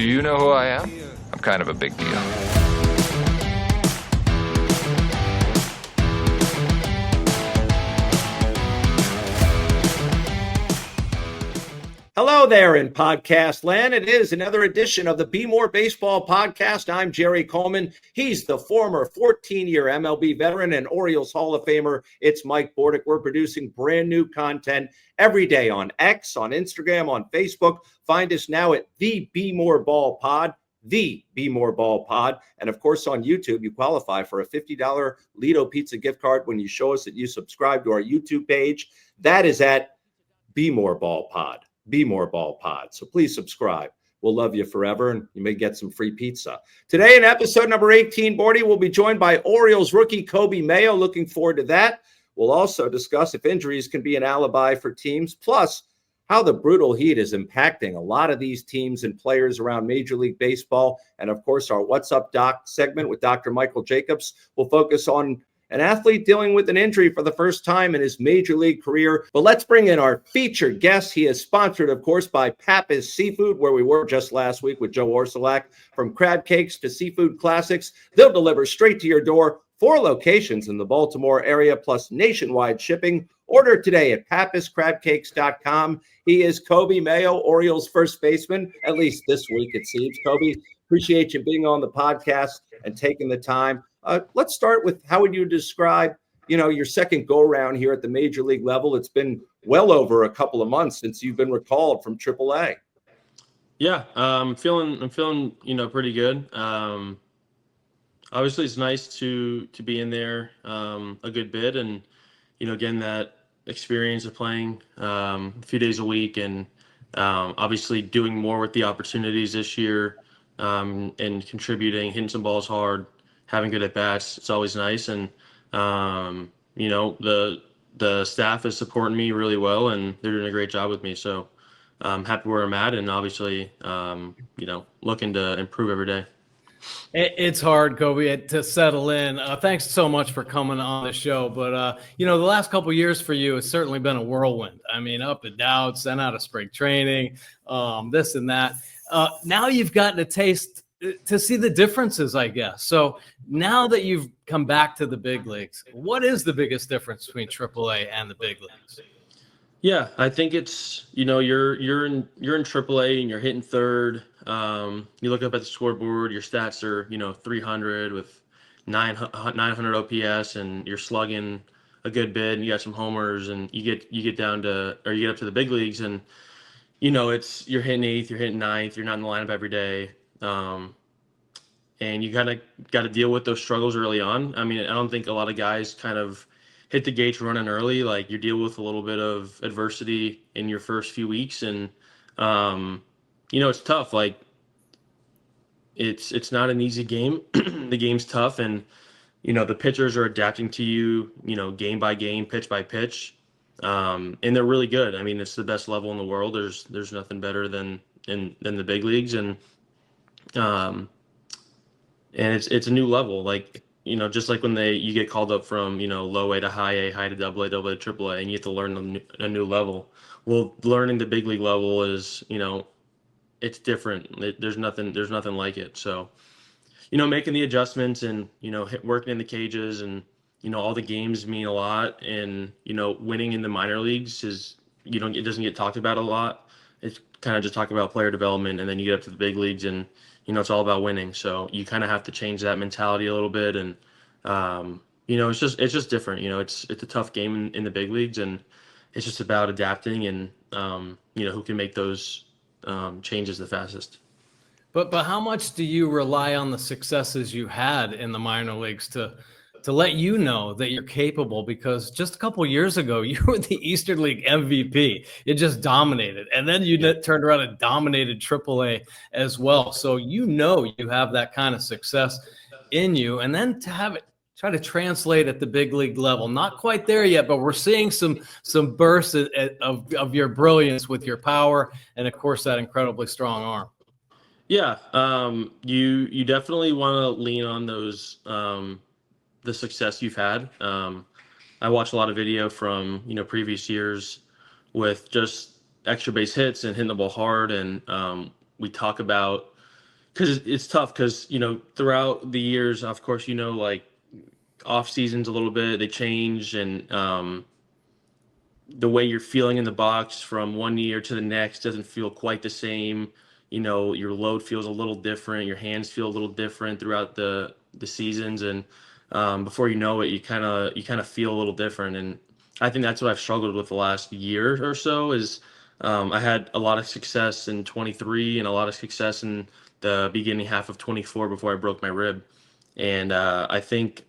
Do you know who I am? I'm kind of a big deal. Hello there in podcast land. It is another edition of the Bmore Baseball Podcast. I'm Jerry Coleman. He's the former 14-year MLB veteran and Orioles Hall of Famer. It's Mike Bordick. We're producing brand new content every day on X, on Instagram, on Facebook. Find us now at the Bmore Ball Pod, the Bmore Ball Pod. And of course, on YouTube, you qualify for a $50 Lido Pizza gift card when you show us that you subscribe to our YouTube page. That is at Bmore Ball Pod. Bmore Ball Pod. So please subscribe. We'll love you forever, and you may get some free pizza. Today in episode number 18, Bordick will be joined by Orioles rookie Coby Mayo. Looking forward to that. We'll also discuss if injuries can be an alibi for teams, plus how the brutal heat is impacting a lot of these teams and players around Major League Baseball. And of course, our What's Up Doc segment with Dr. Michael Jacobs will focus on an athlete dealing with an injury for the first time in his major league career. But let's bring in our featured guest. He is sponsored, of course, by Pappas Seafood, where we were just last week with Joe Orsolak. From crab cakes to seafood classics, they'll deliver straight to your door. 4 locations in the Baltimore area, plus nationwide shipping. Order today at pappascrabcakes.com. He is Coby Mayo, Orioles first baseman, at least this week it seems. Coby, appreciate you being on the podcast and taking the time. Let's start with how would you describe, your second go-around here at the major league level? It's been well over a couple of months since you've been recalled from AAA. Yeah, I'm feeling, pretty good. Obviously, it's nice to be in there a good bit, and again that experience of playing a few days a week, and obviously doing more with the opportunities this year, and contributing, hitting some balls hard, having good at bats. It's always nice, and the staff is supporting me really well, and they're doing a great job with me. So I'm happy where I'm at, and obviously looking to improve every day. It's hard, Coby, to settle in. Thanks so much for coming on the show. But, the last couple of years for you has certainly been a whirlwind. I mean, up and down, sent out of spring training, this and that. Now you've gotten a taste to see the differences, I guess. So now that you've come back to the big leagues, what is the biggest difference between AAA and the big leagues? Yeah, I think it's, you're in AAA and you're hitting third. You look up at the scoreboard, your stats are, 300 with 900 OPS, and you're slugging a good bit, and you got some homers, and you get up to the big leagues, and you're hitting 8th, you're hitting 9th, you're not in the lineup every day. And you kind of got to deal with those struggles early on. I mean, I don't think a lot of guys kind of hit the gates running early. Like, you deal with a little bit of adversity in your first few weeks, and it's tough. Like, it's not an easy game. The game's tough, and the pitchers are adapting to you, game by game, pitch by pitch, and they're really good. I mean, it's the best level in the world. There's nothing better than the big leagues, and it's a new level. Like, just like when you get called up from, low A to high A, high to double A to triple A, and you have to learn a new level. Well, learning the big league level is, it's different. There's nothing like it. So, making the adjustments and, working in the cages, and, all the games mean a lot. And, winning in the minor leagues it doesn't get talked about a lot. It's kind of just talk about player development, and then you get up to the big leagues, and it's all about winning. So you kind of have to change that mentality a little bit, and it's just different. It's a tough game in the big leagues, and it's just about adapting, and who can make those changes the fastest. But how much do you rely on the successes you had in the minor leagues to let you know that you're capable? Because just a couple of years ago, you were the Eastern League MVP. You just dominated. And then you turned around and dominated AAA as well. So you have that kind of success in you. And then to have it try to translate at the big league level, not quite there yet, but we're seeing some bursts of your brilliance with your power and, of course, that incredibly strong arm. Yeah, you definitely want to lean on those the success you've had. I watch a lot of video from previous years with just extra base hits and hitting the ball hard, and we talk about because it's tough because, throughout the years, of course, like off seasons a little bit, they change, and the way you're feeling in the box from one year to the next doesn't feel quite the same. Your load feels a little different. Your hands feel a little different throughout the seasons. And before you know it, you kind of feel a little different. And I think that's what I've struggled with the last year or so is I had a lot of success in 23 and a lot of success in the beginning half of 24 before I broke my rib. And I think,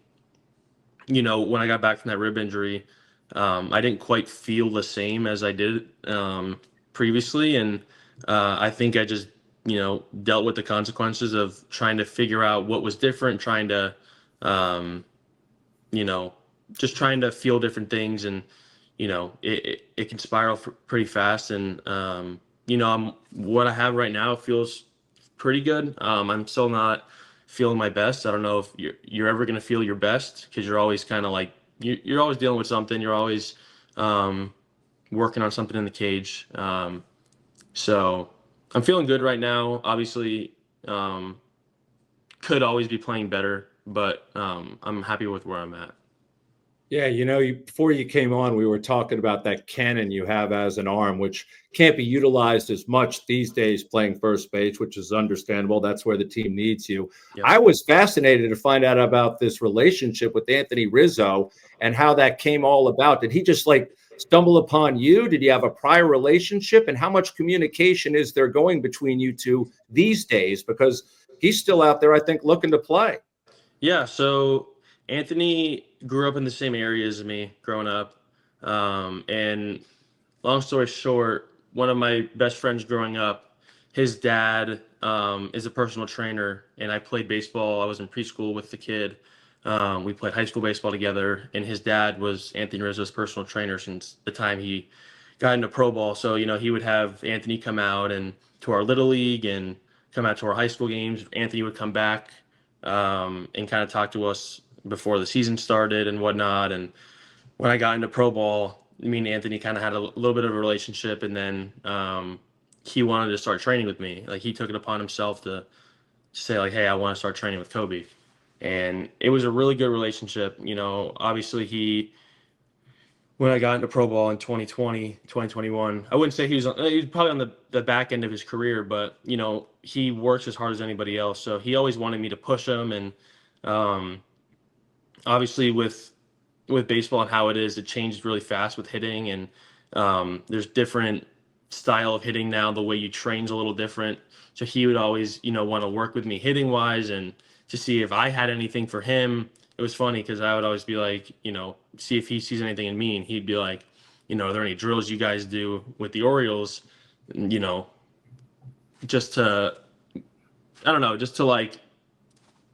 when I got back from that rib injury, I didn't quite feel the same as I did previously. And I think I just, dealt with the consequences of trying to figure out what was different, trying to, just trying to feel different things. And, it can spiral pretty fast. And, what I have right now feels pretty good. I'm still not feeling my best. I don't know if you're ever going to feel your best because you're always kind of like, you're always dealing with something. You're always working on something in the cage. So I'm feeling good right now. Obviously, could always be playing better, but I'm happy with where I'm at. Yeah, before you came on, we were talking about that cannon you have as an arm, which can't be utilized as much these days playing first base, which is understandable. That's where the team needs you. Yep. I was fascinated to find out about this relationship with Anthony Rizzo and how that came all about. Did he just stumble upon you? Did you have a prior relationship? And how much communication is there going between you two these days? Because he's still out there, I think, looking to play. Yeah, so Anthony grew up in the same area as me growing up. And long story short, one of my best friends growing up, his dad is a personal trainer, and I played baseball. I was in preschool with the kid. We played high school baseball together, and his dad was Anthony Rizzo's personal trainer since the time he got into pro ball. So, he would have Anthony come out and to our little league and come out to our high school games. Anthony would come back and kind of talk to us before the season started and whatnot. And when I got into pro ball, me and Anthony kind of had a little bit of a relationship, and then he wanted to start training with me. Like, he took it upon himself to say, like, hey, I want to start training with Coby. And it was a really good relationship. Obviously when I got into pro ball in 2020, 2021, I wouldn't say he was probably on the back end of his career, but, he works as hard as anybody else. So he always wanted me to push him. And obviously with baseball and how it is, it changed really fast with hitting, and there's different style of hitting now. The way you train's a little different. So he would always, want to work with me hitting wise and to see if I had anything for him. It was funny because I would always be like, see if he sees anything in me, and he'd be like, are there any drills you guys do with the Orioles? Just to, I don't know, just to like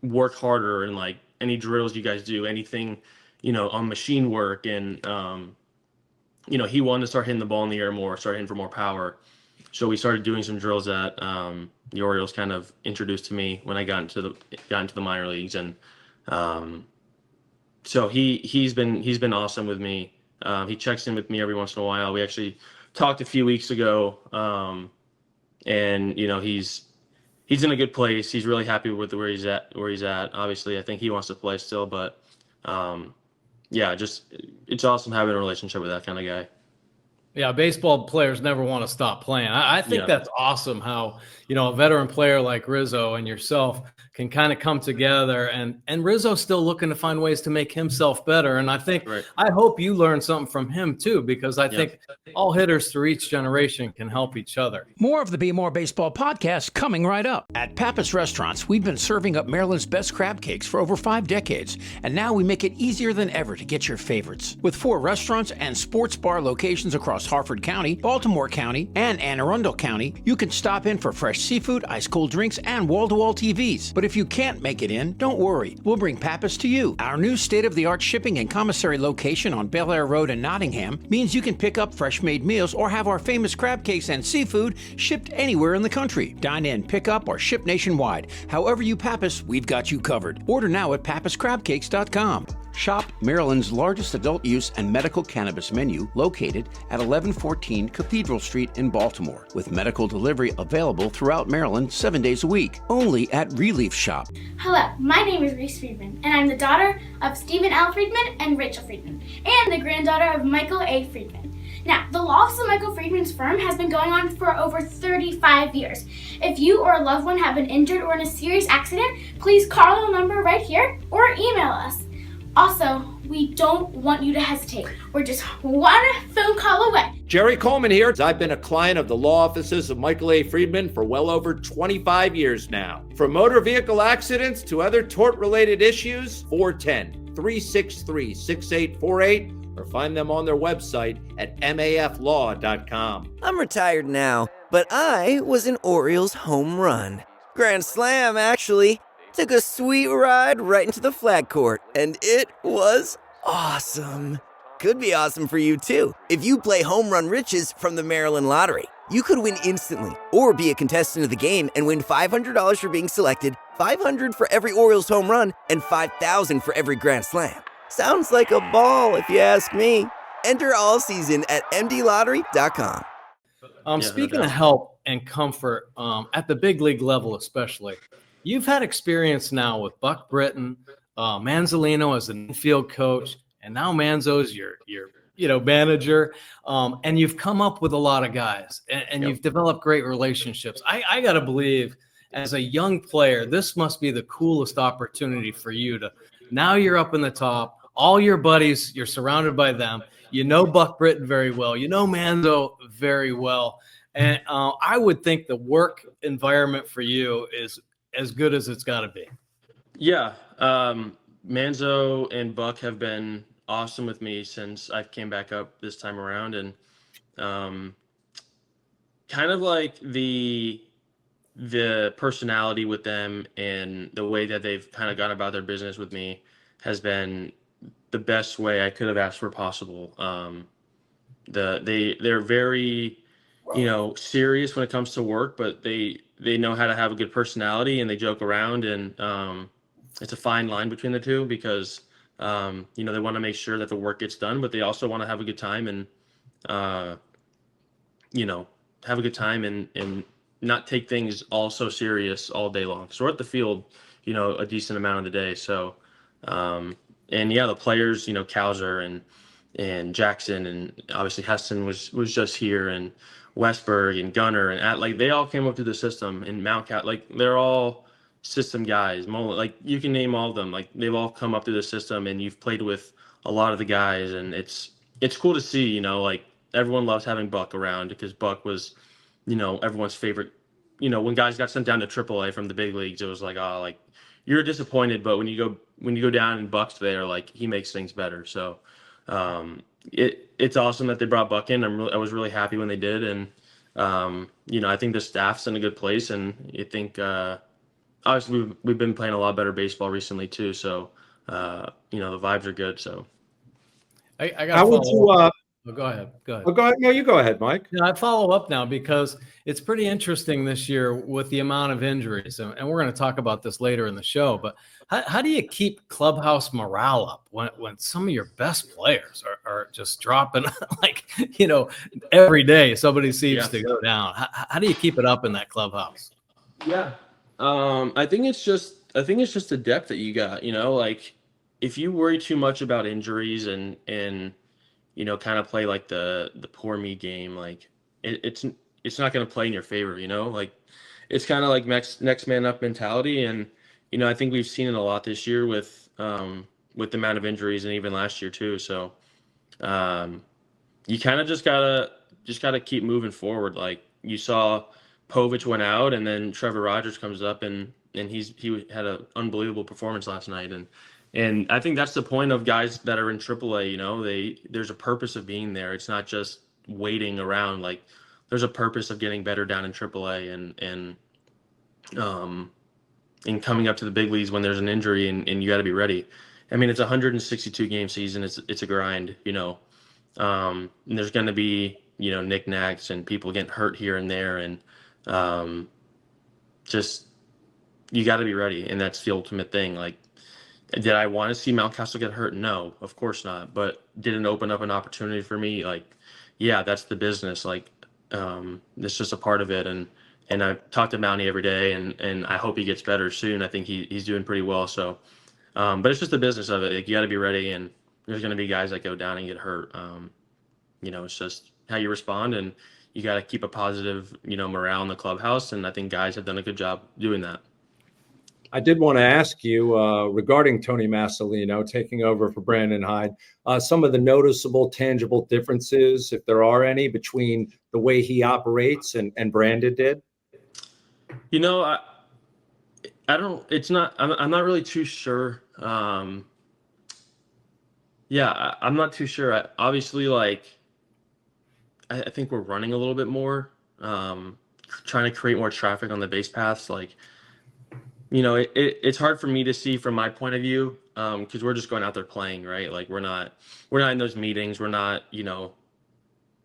work harder, and like any drills you guys do, anything, on machine work. And, he wanted to start hitting the ball in the air more, start hitting for more power. So we started doing some drills that the Orioles kind of introduced to me when I got into the minor leagues. And so he's been awesome with me. He checks in with me every once in a while. We actually talked a few weeks ago, and he's in a good place. He's really happy with where he's at. Obviously, I think he wants to play still, but it's awesome having a relationship with that kind of guy. Yeah, baseball players never want to stop playing. I think that's awesome how, a veteran player like Rizzo and yourself can kind of come together, and Rizzo's still looking to find ways to make himself better. And I think, I hope you learn something from him too, because I think all hitters through each generation can help each other. More of the Bmore Baseball podcast coming right up. At Pappas Restaurants, we've been serving up Maryland's best crab cakes for over 5 decades, and now we make it easier than ever to get your favorites. With 4 restaurants and sports bar locations across Harford County, Baltimore County, and Anne Arundel County, you can stop in for fresh seafood, ice-cold drinks, and wall-to-wall TVs. But if you can't make it in, don't worry. We'll bring Pappas to you. Our new state-of-the-art shipping and commissary location on Bel Air Road in Nottingham means you can pick up fresh-made meals or have our famous crab cakes and seafood shipped anywhere in the country. Dine in, pick up, or ship nationwide. However you Pappas, we've got you covered. Order now at pappascrabcakes.com. Shop Maryland's largest adult use and medical cannabis menu located at 1114 Cathedral Street in Baltimore, with medical delivery available throughout Maryland 7 days a week, only at Relief Shop. Hello, my name is Reese Friedman, and I'm the daughter of Stephen L. Friedman and Rachel Friedman, and the granddaughter of Michael A. Friedman. Now, the law office of Michael Friedman's firm has been going on for over 35 years. If you or a loved one have been injured or in a serious accident, please call the number right here or email us. Also, we don't want you to hesitate. We're just one phone call away. Jerry Coleman here. I've been a client of the law offices of Michael A. Friedman for well over 25 years now. From motor vehicle accidents to other tort-related issues, 410-363-6848, or find them on their website at maflaw.com. I'm retired now, but I was an Orioles home run. Grand slam, actually. Took a sweet ride right into the flag court, and it was awesome. Could be awesome for you, too. If you play Home Run Riches from the Maryland Lottery, you could win instantly, or be a contestant of the game and win $500 for being selected, $500 for every Orioles home run, and $5,000 for every Grand Slam. Sounds like a ball, if you ask me. Enter all season at mdlottery.com. Speaking of help and comfort, at the big league level especially, you've had experience now with Buck Britton, Manzolino as an infield coach, and now Manzo's your manager, and you've come up with a lot of guys, and you've developed great relationships. I got to believe, as a young player, this must be the coolest opportunity for you to. Now you're up in the top. All your buddies, you're surrounded by them. You know Buck Britton very well. You know Manzo very well. And I would think the work environment for you is as good as it's got to be. Yeah. Manzo and Buck have been awesome with me since I came back up this time around. And kind of like the personality with them and the way that they've kind of gone about their business with me has been the best way I could have asked for possible. They're very, serious when it comes to work, but they know how to have a good personality and they joke around, and it's a fine line between the two because they want to make sure that the work gets done, but they also want to have a good time and and not take things all so serious all day long. So we're at the field, a decent amount of the day. So the players, Cowser and Jackson, and obviously Heston was just here, and Westberg and Gunner and they all came up through the system, and Mount Cat, they're all system guys. You can name all of them. They've all come up through the system, and you've played with a lot of the guys, and it's cool to see. Everyone loves having Buck around because Buck was, everyone's favorite. When guys got sent down to AAA from the big leagues, it was you're disappointed, but when you go down and Buck's there, he makes things better. So it's awesome that they brought Buck in. I was really happy when they did, and I think the staff's in a good place, and I think obviously we've been playing a lot better baseball recently too. So the vibes are good. So I got. How would you? Go ahead. Oh, go ahead. No, you go ahead, Mike. I follow up now because it's pretty interesting this year with the amount of injuries, and we're going to talk about this later in the show. But how do you keep clubhouse morale up when some of your best players are just dropping every day somebody seems to go down? How do you keep it up in that clubhouse? Yeah, I think it's just the depth that you got. If you worry too much about injuries and kind of play the poor me game, it's not going to play in your favor, it's kind of like next man up mentality. And, I think we've seen it a lot this year with the amount of injuries and even last year too. So you kind of just gotta keep moving forward. You saw Povich went out, and then Trevor Rogers comes up and he had an unbelievable performance last night. And I think that's the point of guys that are in AAA. There's a purpose of being there. It's not just waiting around. There's a purpose of getting better down in AAA and coming up to the big leagues when there's an injury and you got to be ready. I mean, it's a 162 game season. It's a grind, and there's going to be, knickknacks and people getting hurt here and there. And just, you got to be ready. And that's the ultimate thing. Did I want to see Mountcastle get hurt? No, of course not. But did it open up an opportunity for me? Like, yeah, that's the business. Like, it's just a part of it. And I talk to Mountie every day, and I hope he gets better soon. I think he's doing pretty well. So, but it's just the business of it. Like, you got to be ready, and there's going to be guys that go down and get hurt. It's just how you respond, and you got to keep a positive, morale in the clubhouse. And I think guys have done a good job doing that. I did want to ask you regarding Tony Massolino taking over for Brandon Hyde, some of the noticeable, tangible differences, if there are any, between the way he operates and Brandon did. I don't. It's not. I'm not really too sure. Yeah, I'm not too sure. Obviously, like, I think we're running a little bit more, trying to create more traffic on the base paths. Like, it's hard for me to see from my point of view, because we're just going out there playing, right? Like, we're not in those meetings. We're not,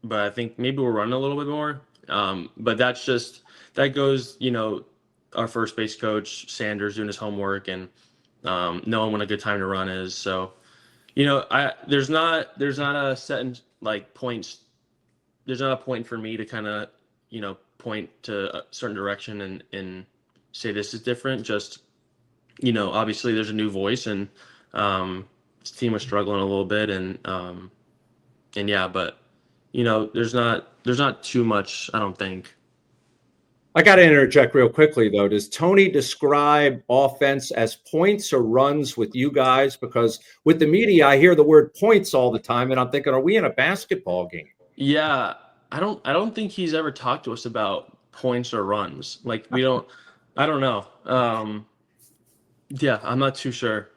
but I think maybe we're running a little bit more. But that goes, our first base coach, Sanders, doing his homework and knowing when a good time to run is. So, there's not a set in, like, points. There's not a point for me to kind of, point to a certain direction and say this is different. Just, obviously there's a new voice, and this team was struggling a little bit, and yeah, but there's not too much, I don't think. I got to interject real quickly, though. Does Tony describe offense as points or runs with you guys? Because with the media, I hear the word points all the time, and I'm thinking, are we in a basketball game? Yeah, I don't think he's ever talked to us about points or runs. Like, I don't know. Yeah, I'm not too sure.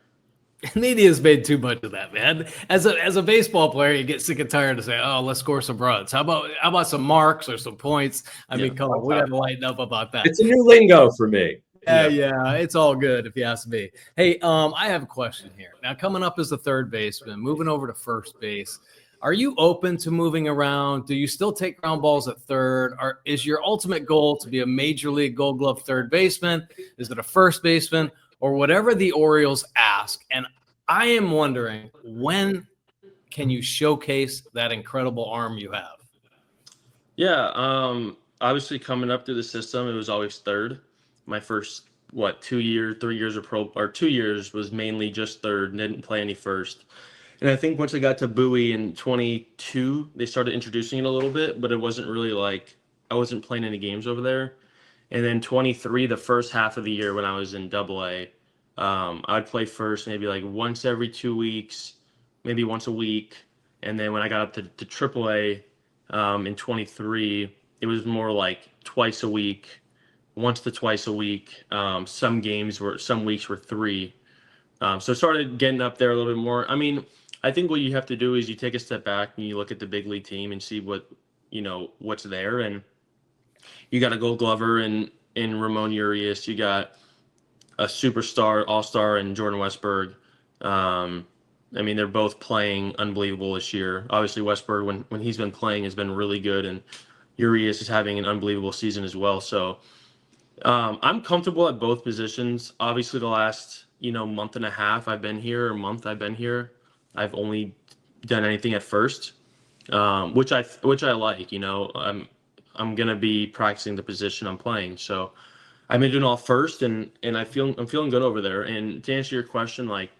Media's made too much of that, man. As a baseball player, you get sick and tired of saying, "Oh, let's score some runs. How about some marks or some points?" I mean, come on, we got to lighten up about that. It's a new lingo for me. Yeah, it's all good if you ask me. Hey, I have a question here. Now, coming up as the third baseman, moving over to first base, are you open to moving around? Do you still take ground balls at third? Or is your ultimate goal to be a major league Gold Glove third baseman? Is it a first baseman? Or whatever the Orioles ask? And I am wondering, when can you showcase that incredible arm you have? Yeah, obviously coming up through the system, it was always third. My first 3 years of pro, or 2 years was mainly just third, and didn't play any first. And I think once I got to Bowie in 22, they started introducing it a little bit, but it wasn't really like, I wasn't playing any games over there. And then 23, the first half of the year when I was in AA, I'd play first maybe like once every 2 weeks, maybe once a week. And then when I got up to AAA in 23, it was more like twice a week, once to twice a week. Some weeks were three. So I started getting up there a little bit more. I mean, I think what you have to do is you take a step back and you look at the big league team and see what's there. And you got a Gold Glover in Ramon Urias. You got a superstar, all-star in Jordan Westberg. I mean, they're both playing unbelievable this year. Obviously, Westberg, when he's been playing, has been really good, and Urias is having an unbelievable season as well. So I'm comfortable at both positions. Obviously, the last month and a half I've been here, I've only done anything at first, which I like. I'm gonna be practicing the position I'm playing, so I've been doing all first, and I'm feeling good over there. And to answer your question, like,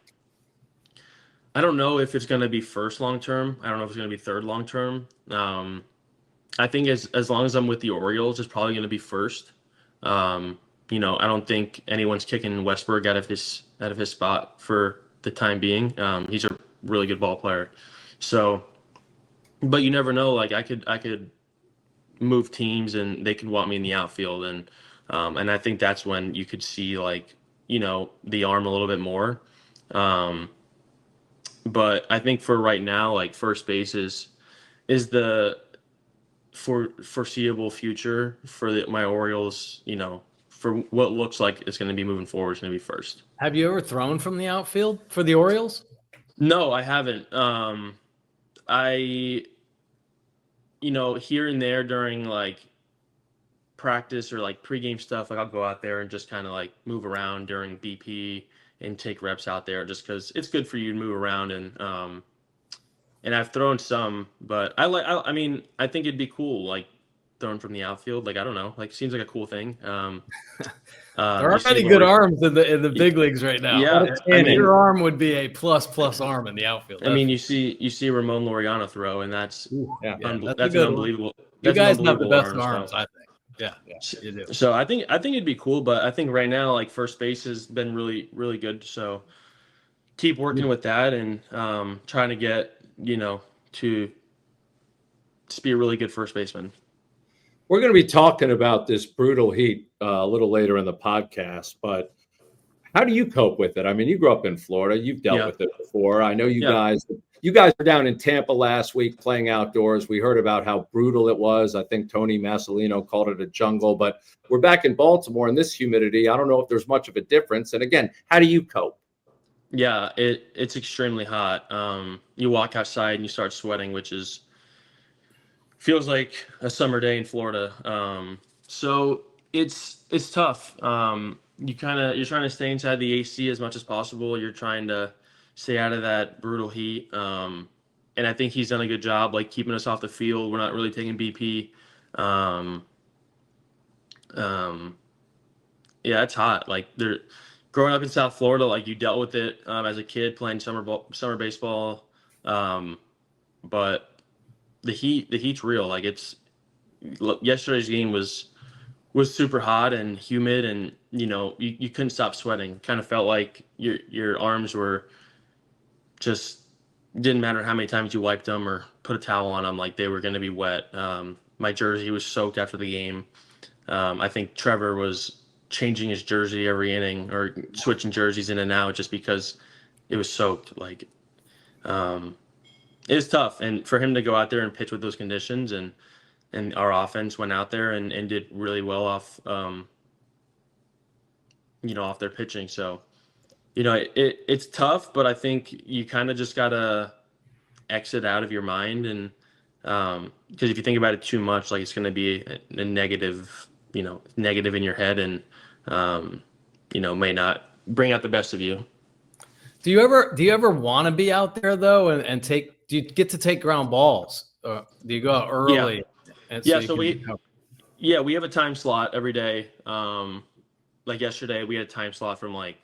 I don't know if it's gonna be first long term. I don't know if it's gonna be third long term. I think as long as I'm with the Orioles, it's probably gonna be first. I don't think anyone's kicking Westberg out of his spot for the time being. He's a really good ball player. So, but you never know. Like, I could move teams and they could want me in the outfield, and I think that's when you could see, like, the arm a little bit more. But I think for right now, like, first base is the foreseeable future for my Orioles. For what looks like it's going to be moving forward, it's going to be first. Have you ever thrown from the outfield for the Orioles? No, I haven't. Here and there during, like, practice or like pregame stuff, like I'll go out there and just kind of like move around during BP and take reps out there, just because it's good for you to move around. And I've thrown some, but I mean, I think it'd be cool, like throwing from the outfield. Like, I don't know, like seems like a cool thing. There are many good arms in the big leagues right now. Yeah, and your arm would be a plus arm in the outfield. I mean, you see Ramon Laureano throw, and that's that's an unbelievable. You guys have the best arm, arms, so. I think. Yeah, you do. So I think it'd be cool, but I think right now, like, first base has been really, really good. So keep working with that and trying to get, to just be a really good first baseman. We're going to be talking about this brutal heat a little later in the podcast, but how do you cope with it? I mean, you grew up in Florida. You've dealt with it before. I know you guys were down in Tampa last week playing outdoors. We heard about how brutal it was. I think Tony Masalino called it a jungle, but we're back in Baltimore in this humidity. I don't know if there's much of a difference. And again, how do you cope? Yeah, it's extremely hot. You walk outside and you start sweating, which feels like a summer day in Florida. So it's tough. You're trying to stay inside the AC as much as possible. You're trying to stay out of that brutal heat. And I think he's done a good job, like keeping us off the field. We're not really taking BP. Yeah, it's hot. Like growing up in South Florida, like you dealt with it as a kid playing summer baseball. But the heat's real. Like yesterday's game was super hot and humid, and you couldn't stop sweating. Kind of felt like your arms were just didn't matter how many times you wiped them or put a towel on them, like they were going to be wet. My jersey was soaked after the game. I think Trevor was changing his jersey every inning or switching jerseys in and out just because it was soaked. Like it was tough, and for him to go out there and pitch with those conditions, and our offense went out there and did really well off off their pitching. So it's tough, but I think you kind of just gotta exit out of your mind, and because if you think about it too much, like it's going to be a negative in your head, and may not bring out the best of you. Do you ever want to be out there though, and do you get to take ground balls? Do you go out early? So we have a time slot every day. Like yesterday, we had a time slot from like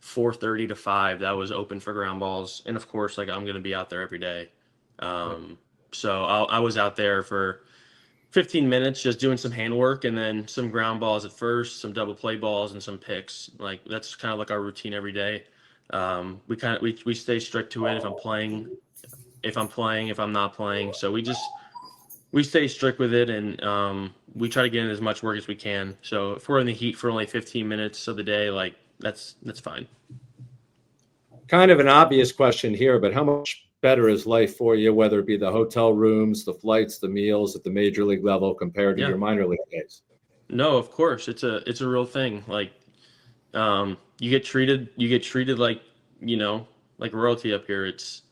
4:30 to 5 that was open for ground balls, and of course, like I'm going to be out there every day. So I was out there for 15 minutes just doing some handwork, and then some ground balls at first, some double play balls, and some picks. Like that's kind of like our routine every day. We stay strict to it. If I'm playing, if I'm not playing. So we stay strict with it, and we try to get in as much work as we can. So if we're in the heat for only 15 minutes of the day, like that's fine. Kind of an obvious question here, but how much better is life for you, whether it be the hotel rooms, the flights, the meals at the major league level compared to your minor league days? No, of course. It's a real thing. Like you get treated like, like royalty up here. It's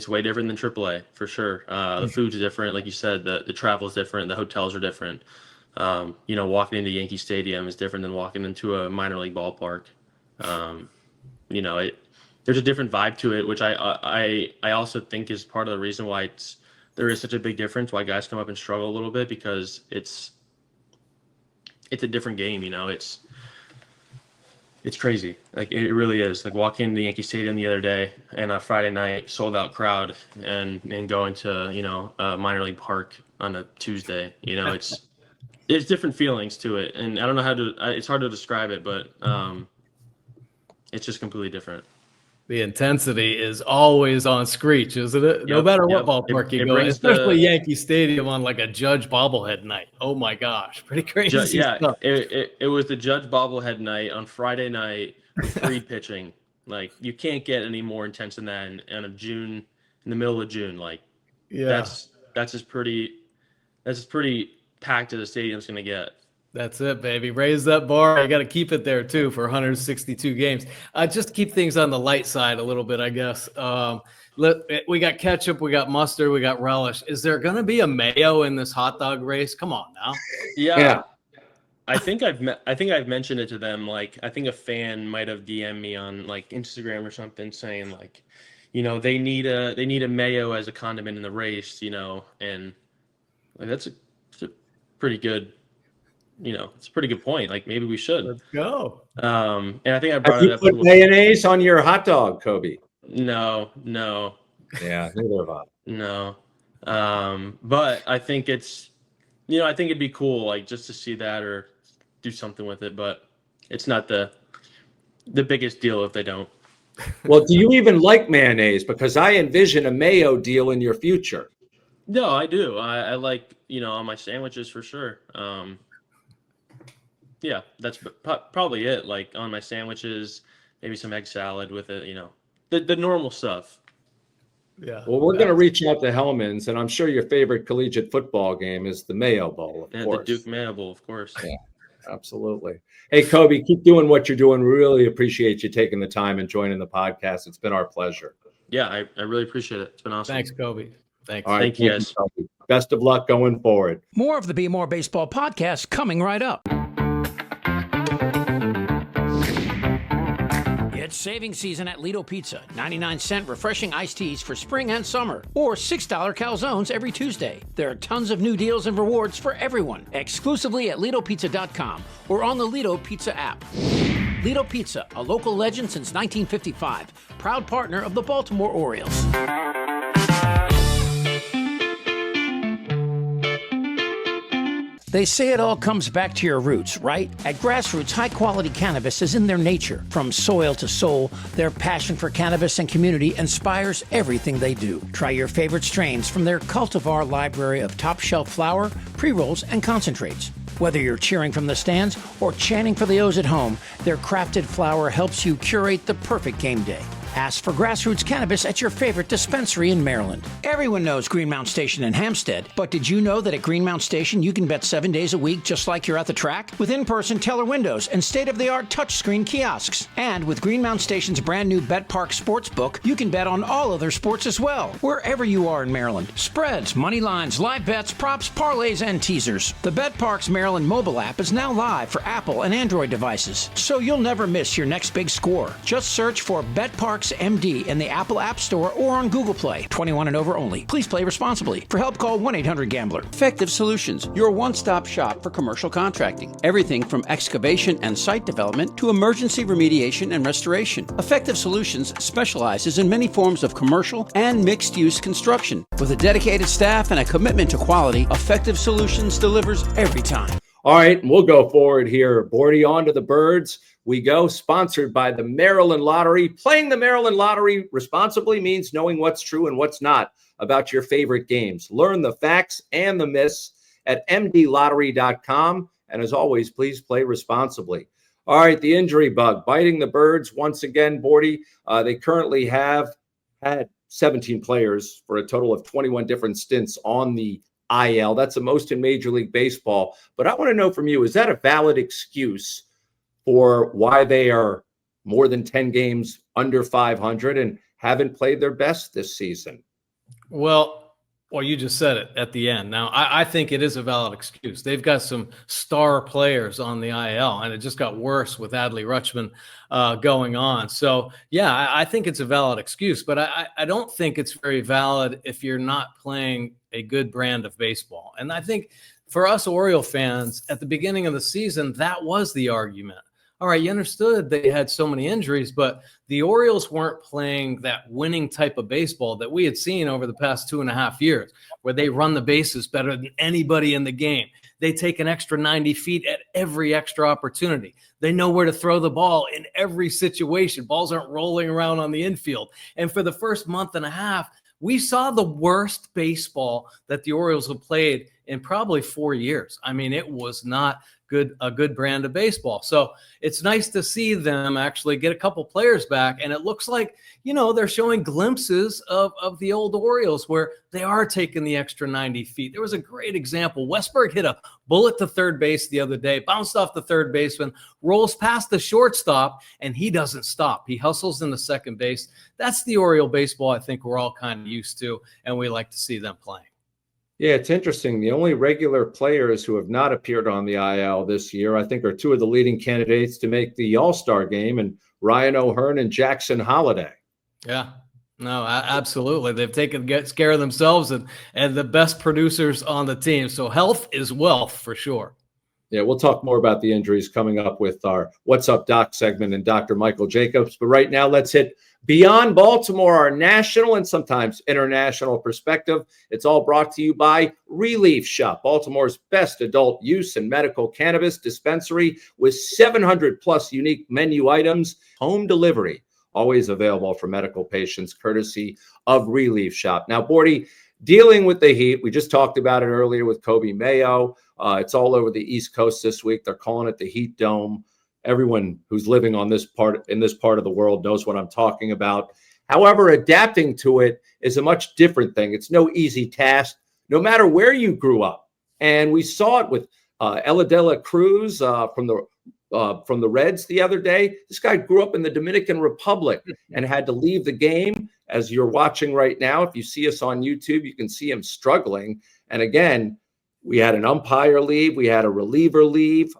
way different than AAA for sure. The food's different. Like you said, the travel is different. The hotels are different. Walking into Yankee Stadium is different than walking into a minor league ballpark. There's a different vibe to it, which I also think is part of the reason why there is such a big difference, why guys come up and struggle a little bit, because it's a different game. It's crazy. Like it really is. Like walking into the Yankee Stadium the other day and a Friday night sold out crowd, and going to a minor league park on a Tuesday. There's different feelings to it, and I don't know it's hard to describe it, but it's just completely different. The intensity is always on screech, isn't it? No matter what ballpark you go, especially Yankee Stadium on like a Judge bobblehead night. Oh my gosh, pretty crazy stuff. It was the Judge bobblehead night on Friday night, free pitching. Like you can't get any more intense than that in the middle of June. Like that's as pretty packed as the stadium's gonna get. That's it, baby. Raise that bar. You got to keep it there too for 162 games. Just keep things on the light side a little bit, I guess. We got ketchup, we got mustard, we got relish. Is there going to be a mayo in this hot dog race? Come on now. Yeah. I think I've mentioned it to them. Like, I think a fan might have DM'd me on like Instagram or something saying like, they need a mayo as a condiment in the race, and like it's a pretty good, it's a pretty good point. Like maybe we should. Let's go. And I think I brought Have it you up. put mayonnaise on your hot dog, Coby? No. Yeah, neither have I. No. But I think it's, I think it'd be cool, like just to see that or do something with it, but it's not the biggest deal if they don't. Well, do you even like mayonnaise? Because I envision a mayo deal in your future. No, I do. I like, on my sandwiches for sure. Yeah, that's probably it. Like on my sandwiches, maybe some egg salad with it, the normal stuff. Yeah. Well, we're going to reach out to Hellman's, and I'm sure your favorite collegiate football game is the Mayo Bowl, of course. The Duke Mayo Bowl, of course. Yeah, absolutely. Hey, Coby, keep doing what you're doing. We really appreciate you taking the time and joining the podcast. It's been our pleasure. Yeah, I really appreciate it. It's been awesome. Thanks, Coby. Thanks. All right, Thank you, guys. Coby. Best of luck going forward. More of the Bmore Baseball podcast coming right up. It's saving season at Lido Pizza. 99-cent refreshing iced teas for spring and summer. Or $6 calzones every Tuesday. There are tons of new deals and rewards for everyone. Exclusively at LidoPizza.com or on the Lido Pizza app. Lido Pizza, a local legend since 1955. Proud partner of the Baltimore Orioles. They say it all comes back to your roots, right? At Grassroots, high-quality cannabis is in their nature. From soil to soul, their passion for cannabis and community inspires everything they do. Try your favorite strains from their cultivar library of top-shelf flower, pre-rolls, and concentrates. Whether you're cheering from the stands or chanting for the O's at home, their crafted flower helps you curate the perfect game day. Ask for Grassroots Cannabis at your favorite dispensary in Maryland. Everyone knows Greenmount Station in Hampstead, but did you know that at Greenmount Station you can bet 7 days a week just like you're at the track? With in-person teller windows and state-of-the-art touchscreen kiosks. And with Greenmount Station's brand new Bet Park Sportsbook, you can bet on all other sports as well, wherever you are in Maryland. Spreads, money lines, live bets, props, parlays, and teasers. The Bet Parks Maryland mobile app is now live for Apple and Android devices, so you'll never miss your next big score. Just search for Bet Parks MD in the Apple App Store or on Google Play. 21 and over only. Please play responsibly. For help, call 1-800-GAMBLER. Effective Solutions, your one-stop shop for commercial contracting. Everything from excavation and site development to emergency remediation and restoration. Effective Solutions specializes in many forms of commercial and mixed-use construction. With a dedicated staff and a commitment to quality, Effective Solutions delivers every time. All right, we'll go forward here. Bordick, on to the birds. We go, sponsored by the Maryland Lottery. Playing the Maryland Lottery responsibly means knowing what's true and what's not about your favorite games. Learn the facts and the myths at mdlottery.com. And as always, please play responsibly. All right, the injury bug biting the birds once again, Bordick. They currently have had 17 players for a total of 21 different stints on the IL. That's the most in Major League Baseball. But I want to know from you, is that a valid excuse for why they are more than 10 games under 500 and haven't played their best this season? Well, you just said it at the end. Now, I think it is a valid excuse. They've got some star players on the IL, and it just got worse with Adley Rutschman going on. So, yeah, I think it's a valid excuse, but I don't think it's very valid if you're not playing a good brand of baseball. And I think for us Oriole fans, at the beginning of the season, that was the argument. All right, you understood they had so many injuries, but the Orioles weren't playing that winning type of baseball that we had seen over the past 2.5 years, where they run the bases better than anybody in the game. They take an extra 90 feet at every extra opportunity. They know where to throw the ball in every situation. Balls aren't rolling around on the infield. And for the first month and a half, we saw the worst baseball that the Orioles have played in probably 4 years. I mean, it was not a good brand of baseball. So it's nice to see them actually get a couple players back. And it looks like, they're showing glimpses of the old Orioles where they are taking the extra 90 feet. There was a great example. Westberg hit a bullet to third base the other day, bounced off the third baseman, rolls past the shortstop, and he doesn't stop. He hustles into second base. That's the Oriole baseball I think we're all kind of used to, and we like to see them playing. Yeah, it's interesting. The only regular players who have not appeared on the IL this year, I think, are two of the leading candidates to make the All-Star game, and Ryan O'Hearn and Jackson Holliday. Yeah, no, absolutely. They've taken care of themselves and the best producers on the team. So health is wealth for sure. Yeah, we'll talk more about the injuries coming up with our What's Up Doc segment and Dr. Michael Jacobs. But right now, let's hit Beyond Baltimore, our national and sometimes international perspective. It's all brought to you by Relief Shop, Baltimore's best adult use and medical cannabis dispensary with 700 plus unique menu items, home delivery, always available for medical patients, courtesy of Relief Shop. Now, Bordy, dealing with the heat, we just talked about it earlier with Coby Mayo. It's all over the East Coast this week. They're calling it the Heat Dome. Everyone who's living in this part of the world knows what I'm talking about. However, adapting to it is a much different thing. It's no easy task, no matter where you grew up. And we saw it with Ella De La Cruz from the Reds the other day. This guy grew up in the Dominican Republic and had to leave the game. As you're watching right now, if you see us on YouTube, you can see him struggling. And again, we had an umpire leave. We had a reliever leave.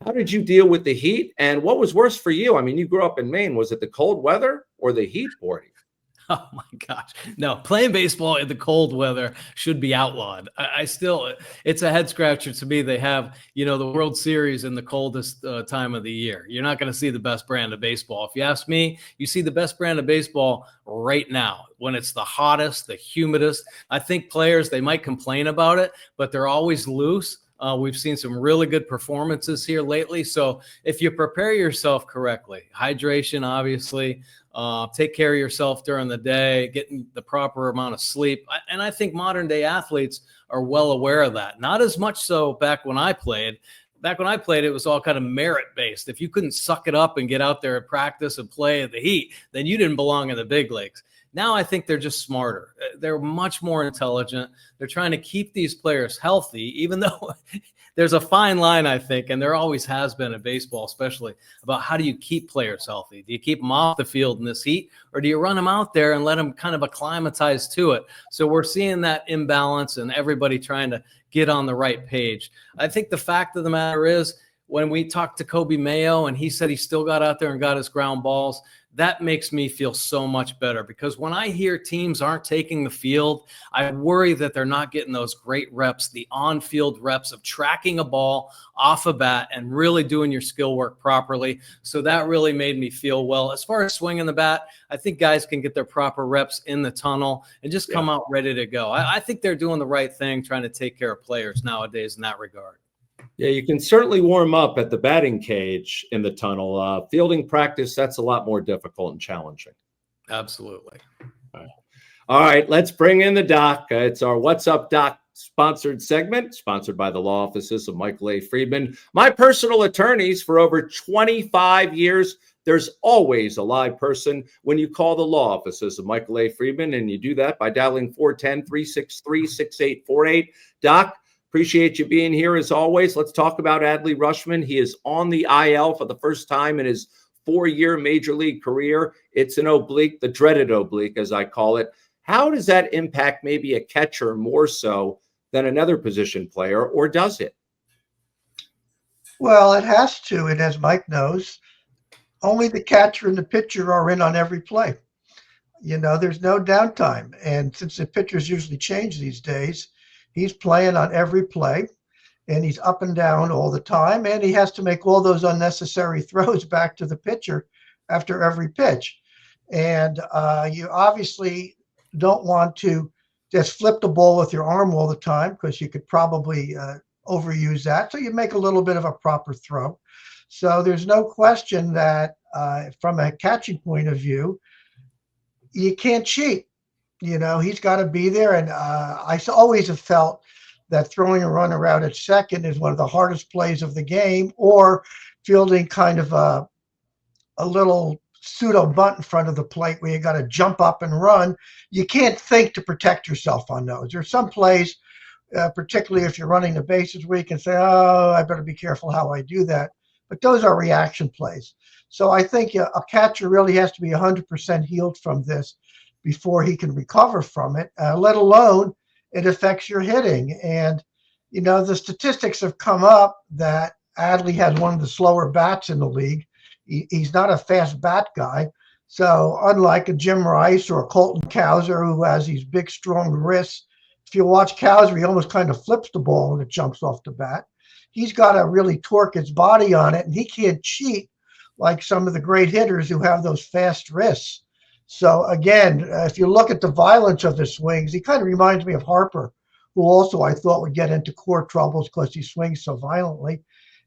How did you deal with the heat? And what was worse for you? I mean, you grew up in Maine. Was it the cold weather or the heat, Bordy? Oh my gosh. No, playing baseball in the cold weather should be outlawed. I still, it's a head scratcher to me. They have, the World Series in the coldest time of the year. You're not going to see the best brand of baseball. If you ask me, you see the best brand of baseball right now when it's the hottest, the humidest. I think players, they might complain about it, but they're always loose. We've seen some really good performances here lately. So if you prepare yourself correctly, hydration, obviously, take care of yourself during the day, getting the proper amount of sleep. And I think modern day athletes are well aware of that. Not as much so back when I played. Back when I played, it was all kind of merit based. If you couldn't suck it up and get out there and practice and play at the heat, then you didn't belong in the big leagues. Now I think they're just smarter. They're much more intelligent. They're trying to keep these players healthy, even though there's a fine line, I think, and there always has been in baseball, especially about how do you keep players healthy? Do you keep them off the field in this heat, or do you run them out there and let them kind of acclimatize to it? So we're seeing that imbalance and everybody trying to get on the right page. I think the fact of the matter is, when we talked to Coby Mayo and he said he still got out there and got his ground balls, that makes me feel so much better, because when I hear teams aren't taking the field, I worry that they're not getting those great reps, the on-field reps of tracking a ball off a bat and really doing your skill work properly. So that really made me feel well. As far as swinging the bat, I think guys can get their proper reps in the tunnel and just come out ready to go. I think they're doing the right thing, trying to take care of players nowadays in that regard. Yeah, you can certainly warm up at the batting cage in the tunnel. Fielding practice, that's a lot more difficult and challenging. Absolutely. All right, let's bring in the doc. It's our What's Up Doc sponsored segment, sponsored by the law offices of Michael A. Friedman, my personal attorneys for over 25 years. There's always a live person when you call the law offices of Michael A. Friedman, and you do that by dialing 410-363-6848. Doc, appreciate you being here as always. Let's talk about Adley Rutschman. He is on the IL for the first time in his 4-year major league career. It's an oblique, the dreaded oblique, as I call it. How does that impact maybe a catcher more so than another position player, or does it? Well, it has to. And as Mike knows, only the catcher and the pitcher are in on every play. There's no downtime. And since the pitchers usually change these days, he's playing on every play, and he's up and down all the time, and he has to make all those unnecessary throws back to the pitcher after every pitch. And you obviously don't want to just flip the ball with your arm all the time, because you could probably overuse that. So you make a little bit of a proper throw. So there's no question that from a catching point of view, you can't cheat. He's got to be there. And I always have felt that throwing a runner out at second is one of the hardest plays of the game, or fielding kind of a little pseudo bunt in front of the plate where you got to jump up and run. You can't think to protect yourself on those. There's some plays, particularly if you're running the bases, where you can say, oh, I better be careful how I do that. But those are reaction plays. So I think a catcher really has to be 100% healed from this before he can recover from it, let alone it affects your hitting. And, the statistics have come up that Adley has one of the slower bats in the league. He's not a fast bat guy. So unlike a Jim Rice or a Colton Cowser, who has these big, strong wrists, if you watch Cowser, he almost kind of flips the ball when it jumps off the bat. He's got to really torque his body on it, and he can't cheat like some of the great hitters who have those fast wrists. So again, if you look at the violence of the swings, he kind of reminds me of Harper, who also I thought would get into core troubles because he swings so violently.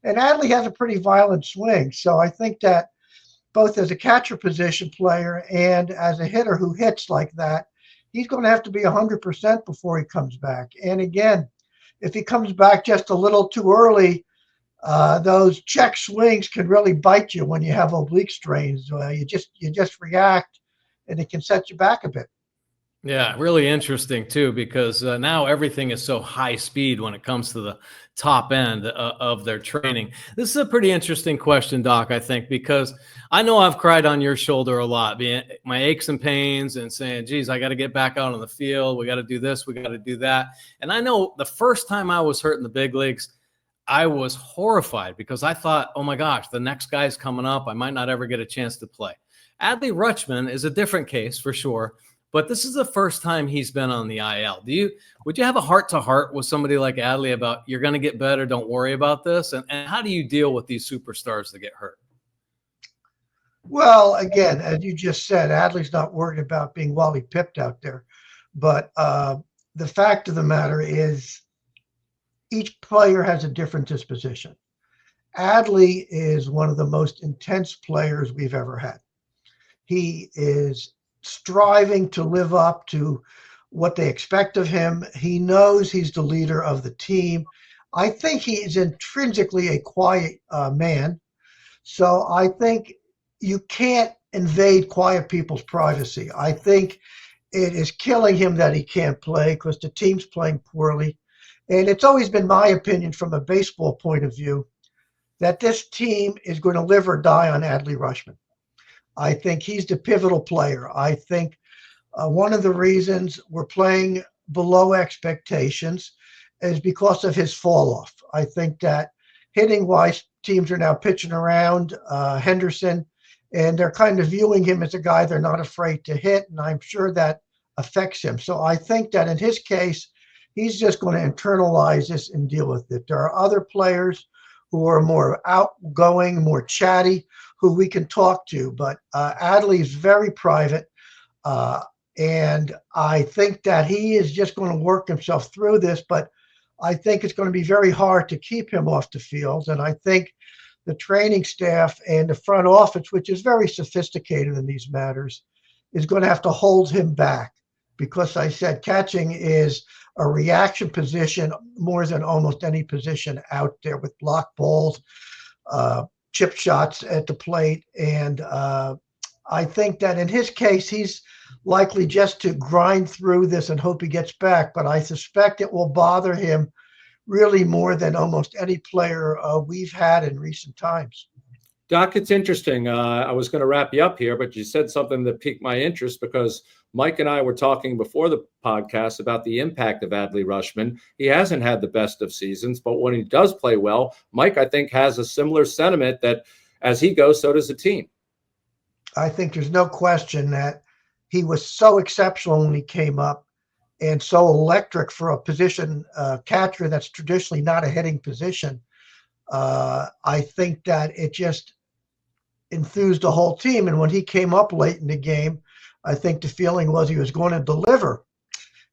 And Adley has a pretty violent swing. So I think that both as a catcher position player and as a hitter who hits like that, he's going to have to be 100% before he comes back. And again, if he comes back just a little too early, those check swings can really bite you when you have oblique strains. You just react, and it can set you back a bit. Yeah, really interesting too, because now everything is so high speed when it comes to the top end of their training. This is a pretty interesting question, Doc, I think, because I know I've cried on your shoulder a lot, being my aches and pains and saying, geez, I got to get back out on the field. We got to do this. We got to do that. And I know the first time I was hurt in the big leagues, I was horrified because I thought, oh my gosh, the next guy's coming up. I might not ever get a chance to play. Adley Rutschman is a different case for sure. But this is the first time he's been on the IL. Would you have a heart-to-heart with somebody like Adley about you're going to get better, don't worry about this? And how do you deal with these superstars that get hurt? Well, again, as you just said, Adley's not worried about being Wally pipped out there. But the fact of the matter is each player has a different disposition. Adley is one of the most intense players we've ever had. He is striving to live up to what they expect of him. He knows he's the leader of the team. I think he is intrinsically a quiet man. So I think you can't invade quiet people's privacy. I think it is killing him that he can't play because the team's playing poorly. And it's always been my opinion from a baseball point of view that this team is going to live or die on Adley Rutschman. I think he's the pivotal player. I think one of the reasons we're playing below expectations is because of his fall off. I think that hitting-wise, teams are now pitching around Henderson, and they're kind of viewing him as a guy they're not afraid to hit, and I'm sure that affects him. So I think that in his case, he's just going to internalize this and deal with it. There are other players who are more outgoing, more chatty, who we can talk to, but Adley is very private, and I think that he is just going to work himself through this, but I think it's going to be very hard to keep him off the field, and I think the training staff and the front office, which is very sophisticated in these matters, is going to have to hold him back, because I said catching is a reaction position more than almost any position out there, with block balls, chip shots at the plate. And I think that in his case, he's likely just to grind through this and hope he gets back. But I suspect it will bother him really more than almost any player we've had in recent times. Doc, it's interesting. I was going to wrap you up here, but you said something that piqued my interest, because Mike and I were talking before the podcast about the impact of Adley Rutschman. He hasn't had the best of seasons, but when he does play well, Mike, I think, has a similar sentiment that as he goes, so does the team. I think there's no question that he was so exceptional when he came up and so electric for a position catcher that's traditionally not a hitting position. I think that it just enthused the whole team. And when he came up late in the game, I think the feeling was he was going to deliver.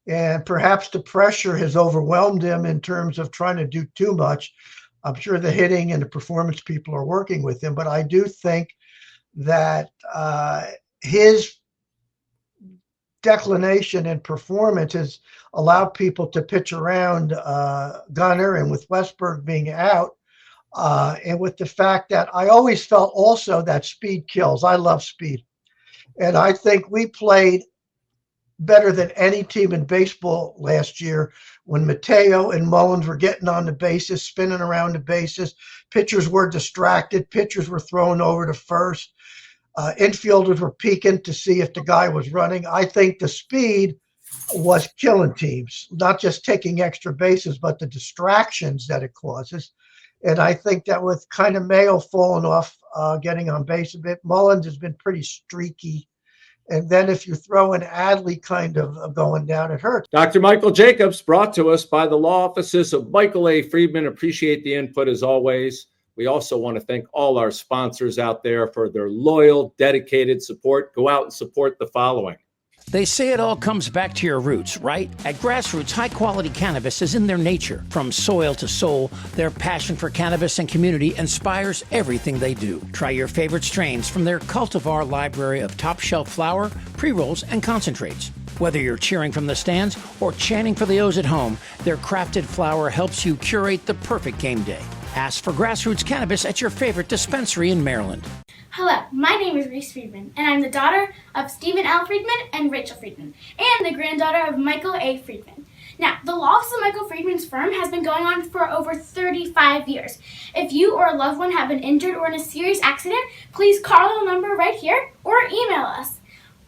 And perhaps the pressure has overwhelmed him in terms of trying to do too much. I'm sure the hitting and the performance people are working with him, but I do think that his declination in performance has allowed people to pitch around Gunnar, and with Westberg being out, and with the fact that I always felt also that speed kills. I love speed. And I think we played better than any team in baseball last year when Mateo and Mullins were getting on the bases, spinning around the bases. Pitchers were distracted. Pitchers were thrown over to first. Infielders were peeking to see if the guy was running. I think the speed was killing teams, not just taking extra bases, but the distractions that it causes. And I think that with kind of Mayo falling off, getting on base a bit, Mullins has been pretty streaky. And then if you throw in Adley kind of going down, it hurts. Dr. Michael Jacobs, brought to us by the law offices of Michael A. Friedman. Appreciate the input as always. We also want to thank all our sponsors out there for their loyal, dedicated support. Go out and support the following. They say it all comes back to your roots, right? At Grassroots, high-quality cannabis is in their nature. From soil to soul, their passion for cannabis and community inspires everything they do. Try your favorite strains from their cultivar library of top-shelf flower, pre-rolls, and concentrates. Whether you're cheering from the stands or chanting for the O's at home, their crafted flower helps you curate the perfect game day. Ask for Grassroots Cannabis at your favorite dispensary in Maryland. Hello, my name is Reese Friedman, and I'm the daughter of Stephen L. Friedman and Rachel Friedman, and the granddaughter of Michael A. Friedman. Now, the loss of Michael Friedman's firm has been going on for over 35 years. If you or a loved one have been injured or in a serious accident, please call the number right here or email us.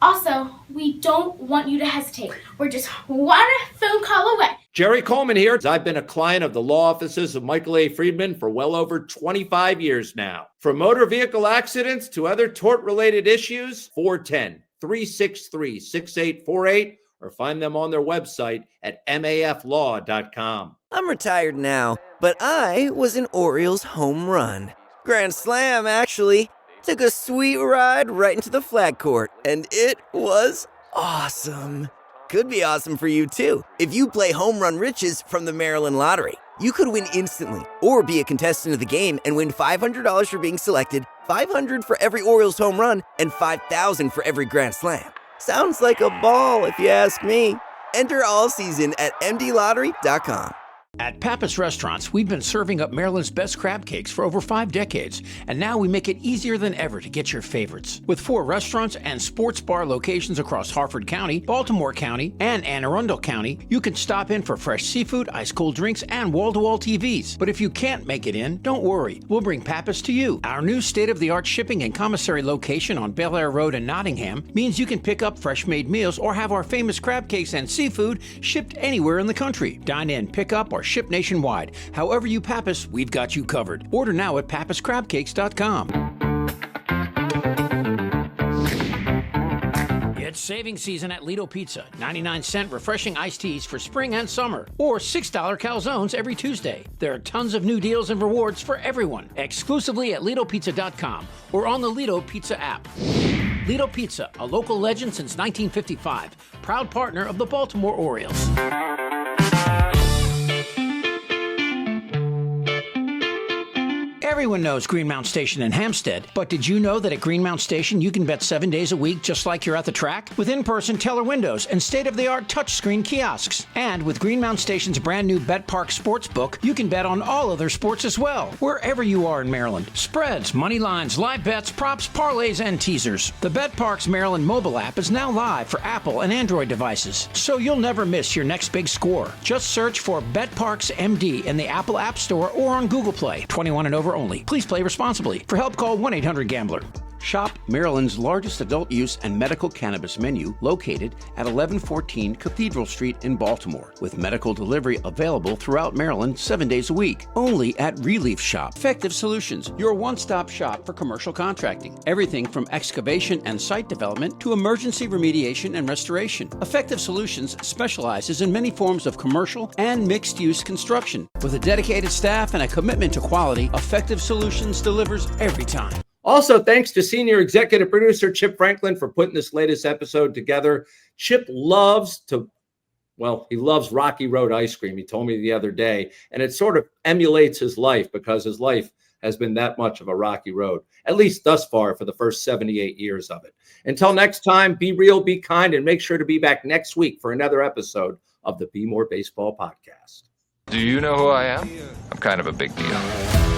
Also, we don't want you to hesitate. We're just one phone call away. Jerry Coleman here. I've been a client of the law offices of Michael A. Friedman for well over 25 years now. From motor vehicle accidents to other tort-related issues, 410-363-6848, or find them on their website at maflaw.com. I'm retired now, but I was an Orioles home run. Grand slam, actually. Took a sweet ride right into the flag court, and it was awesome. Could be awesome for you, too. If you play Home Run Riches from the Maryland Lottery, you could win instantly or be a contestant of the game and win $500 for being selected, $500 for every Orioles home run, and $5,000 for every Grand Slam. Sounds like a ball, if you ask me. Enter all season at mdlottery.com. At Pappas Restaurants, we've been serving up Maryland's best crab cakes for over 5 decades, and now we make it easier than ever to get your favorites. With 4 restaurants and sports bar locations across Harford County, Baltimore County, and Anne Arundel County, you can stop in for fresh seafood, ice-cold drinks, and wall-to-wall TVs. But if you can't make it in, don't worry. We'll bring Pappas to you. Our new state-of-the-art shipping and commissary location on Bel Air Road in Nottingham means you can pick up fresh-made meals or have our famous crab cakes and seafood shipped anywhere in the country. Dine in, pick up, or ship nationwide. However you Pappas, we've got you covered. Order now at pappascrabcakes.com. It's saving season at Lido Pizza. 99-cent refreshing iced teas for spring and summer, or $6 calzones every Tuesday. There are tons of new deals and rewards for everyone, exclusively at lidopizza.com or on the Lido Pizza app. Lido Pizza, a local legend since 1955, proud partner of the Baltimore Orioles. Everyone knows Greenmount Station in Hampstead, but did you know that at Greenmount Station you can bet 7 days a week just like you're at the track? With in-person teller windows and state-of-the-art touchscreen kiosks. And with Greenmount Station's brand new Bet Park Sportsbook, you can bet on all other sports as well, wherever you are in Maryland. Spreads, money lines, live bets, props, parlays, and teasers. The Bet Parks Maryland mobile app is now live for Apple and Android devices, so you'll never miss your next big score. Just search for Bet Parks MD in the Apple App Store or on Google Play. 21 and over only. Please play responsibly. For help, call 1-800-GAMBLER. Shop Maryland's largest adult use and medical cannabis menu located at 1114 Cathedral Street in Baltimore, with medical delivery available throughout Maryland 7 days a week. Only at Relief Shop. Effective Solutions, your one-stop shop for commercial contracting. Everything from excavation and site development to emergency remediation and restoration. Effective Solutions specializes in many forms of commercial and mixed-use construction. With a dedicated staff and a commitment to quality, Effective Solutions delivers every time. Also, thanks to senior executive producer Chip Franklin for putting this latest episode together. Chip loves Rocky Road ice cream. He told me the other day, and it sort of emulates his life because his life has been that much of a rocky road, at least thus far for the first 78 years of it. Until next time, be real, be kind, and make sure to be back next week for another episode of the Bmore Baseball Podcast. Do you know who I am? I'm kind of a big deal.